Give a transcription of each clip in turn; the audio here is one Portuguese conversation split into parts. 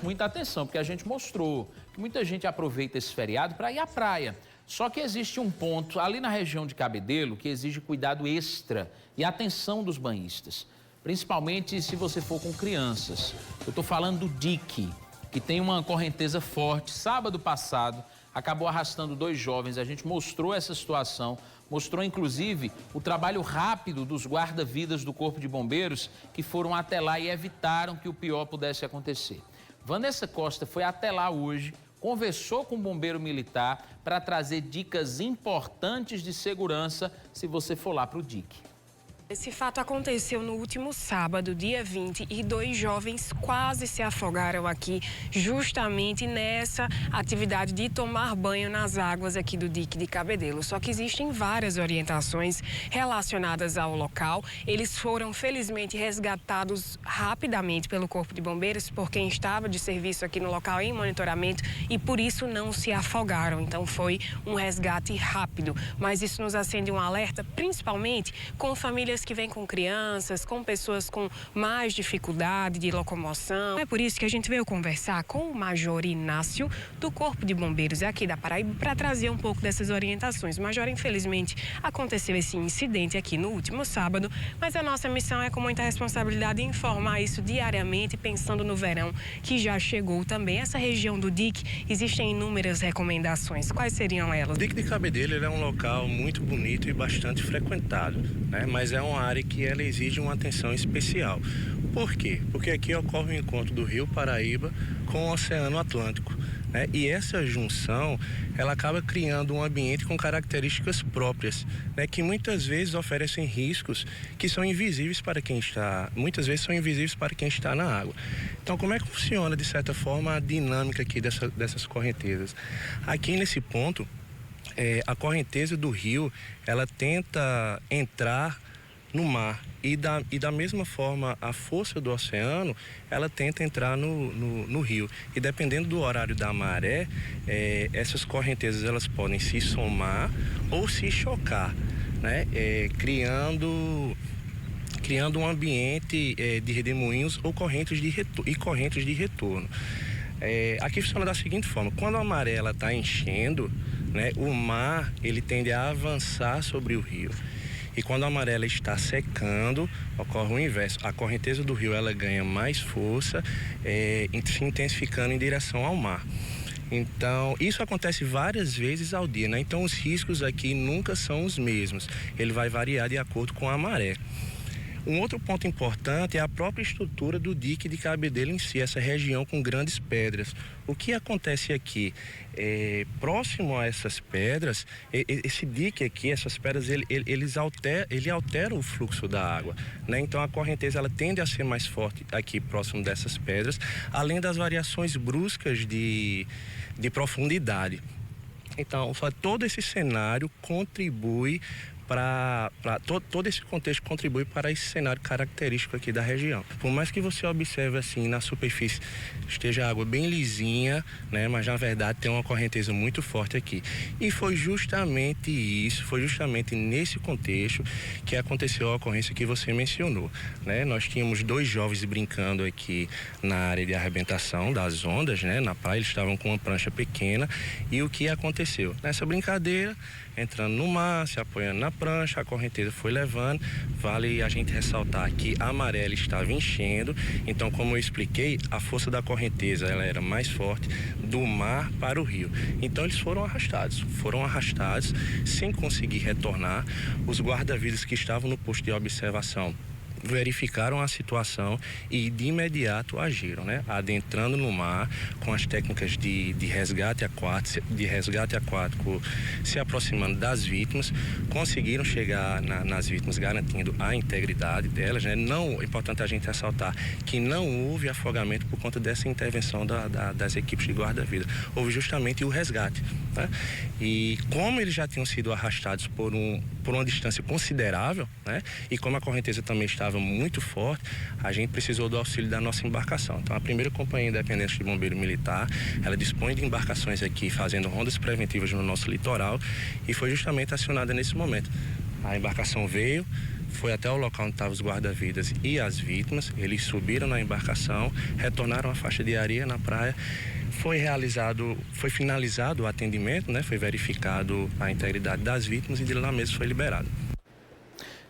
muita atenção, porque a gente mostrou que muita gente aproveita esse feriado para ir à praia. Só que existe um ponto ali na região de Cabedelo que exige cuidado extra e atenção dos banhistas, principalmente se você for com crianças. Eu estou falando do dique, que tem uma correnteza forte. Sábado passado, acabou arrastando 2 jovens. A gente mostrou essa situação, mostrou inclusive o trabalho rápido dos guarda-vidas do Corpo de Bombeiros que foram até lá e evitaram que o pior pudesse acontecer. Vanessa Costa foi até lá hoje, conversou com o bombeiro militar para trazer dicas importantes de segurança se você for lá para o dique. Esse fato aconteceu no último sábado, dia 20, e 2 jovens quase se afogaram aqui, justamente nessa atividade de tomar banho nas águas aqui do dique de Cabedelo. Só que existem várias orientações relacionadas ao local. Eles foram, felizmente, resgatados rapidamente pelo Corpo de Bombeiros, por quem estava de serviço aqui no local em monitoramento, e por isso não se afogaram. Então foi um resgate rápido. Mas isso nos acende um alerta, principalmente com famílias que vêm com crianças, com pessoas com mais dificuldade de locomoção. É por isso que a gente veio conversar com o Major Inácio, do Corpo de Bombeiros aqui da Paraíba, para trazer um pouco dessas orientações. Major, infelizmente, aconteceu esse incidente aqui no último sábado, mas a nossa missão é, com muita responsabilidade, informar isso diariamente, pensando no verão, que já chegou também. Essa região do dique, existem inúmeras recomendações. Quais seriam elas? O dique de Cabedelo é um local muito bonito e bastante frequentado, né? Mas é uma área que ela exige uma atenção especial. Por quê? Porque aqui ocorre o encontro do Rio Paraíba com o Oceano Atlântico, né? E essa junção, ela acaba criando um ambiente com características próprias, né? Que muitas vezes oferecem riscos que são invisíveis para quem está, muitas vezes são invisíveis para quem está na água. Então, como é que funciona, de certa forma, a dinâmica aqui dessas correntezas? Aqui nesse ponto, a correnteza do rio, ela tenta entrar no mar e da mesma forma a força do oceano, ela tenta entrar no rio. E dependendo do horário da maré, essas correntezas elas podem se somar ou se chocar, né? Criando um ambiente de redemoinhos ou correntes de retorno. Aqui funciona da seguinte forma: quando a maré está enchendo, né, o mar ele tende a avançar sobre o rio. E quando a maré está secando, ocorre o inverso. A correnteza do rio ela ganha mais força, se intensificando em direção ao mar. Então, isso acontece várias vezes ao dia, né? Então, os riscos aqui nunca são os mesmos. Ele vai variar de acordo com a maré. Um outro ponto importante é a própria estrutura do dique de Cabedelo em si, essa região com grandes pedras. O que acontece aqui? Próximo a essas pedras, esse dique aqui, essas pedras, ele altera o fluxo da água, né? Então a correnteza ela tende a ser mais forte aqui próximo dessas pedras, além das variações bruscas de profundidade. Então, todo esse cenário contribui todo esse contexto contribui para esse cenário característico aqui da região. Por mais que você observe assim na superfície esteja a água bem lisinha, né, mas na verdade tem uma correnteza muito forte aqui. E foi justamente nesse contexto que aconteceu a ocorrência que você mencionou, né? Nós tínhamos 2 jovens brincando aqui na área de arrebentação das ondas, né, na praia. Eles estavam com uma prancha pequena e o que aconteceu? Nessa brincadeira, entrando no mar, se apoiando na prancha, a correnteza foi levando. Vale a gente ressaltar que a maré estava enchendo, então, como eu expliquei, a força da correnteza ela era mais forte do mar para o rio. Então eles foram arrastados sem conseguir retornar. Os guarda-vidas que estavam no posto de observação verificaram a situação e de imediato agiram, né? Adentrando no mar com as técnicas de resgate aquático, se aproximando das vítimas, conseguiram chegar nas vítimas, garantindo a integridade delas, né? É importante a gente ressaltar que não houve afogamento por conta dessa intervenção das equipes de guarda-vida. Houve justamente o resgate, né? E como eles já tinham sido arrastados por uma distância considerável, né? E como a correnteza também estava muito forte, a gente precisou do auxílio da nossa embarcação. Então, a primeira Companhia Independente de Bombeiro Militar, ela dispõe de embarcações aqui fazendo rondas preventivas no nosso litoral e foi justamente acionada nesse momento. A embarcação veio, foi até o local onde estavam os guarda-vidas e as vítimas. Eles subiram na embarcação, retornaram a faixa de areia na praia. Foi finalizado o atendimento, né? Foi verificado a integridade das vítimas e de lá mesmo foi liberado.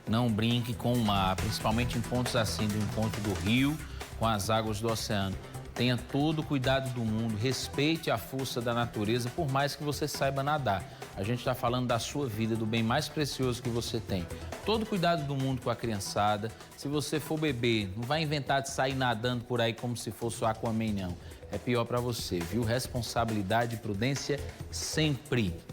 Não brinque com o mar, principalmente em pontos assim do encontro do rio com as águas do oceano. Tenha todo o cuidado do mundo, respeite a força da natureza, por mais que você saiba nadar. A gente está falando da sua vida, do bem mais precioso que você tem. Todo cuidado do mundo com a criançada. Se você for bebê, não vai inventar de sair nadando por aí como se fosse o Aquaman, não. É pior para você, viu? Responsabilidade e prudência sempre.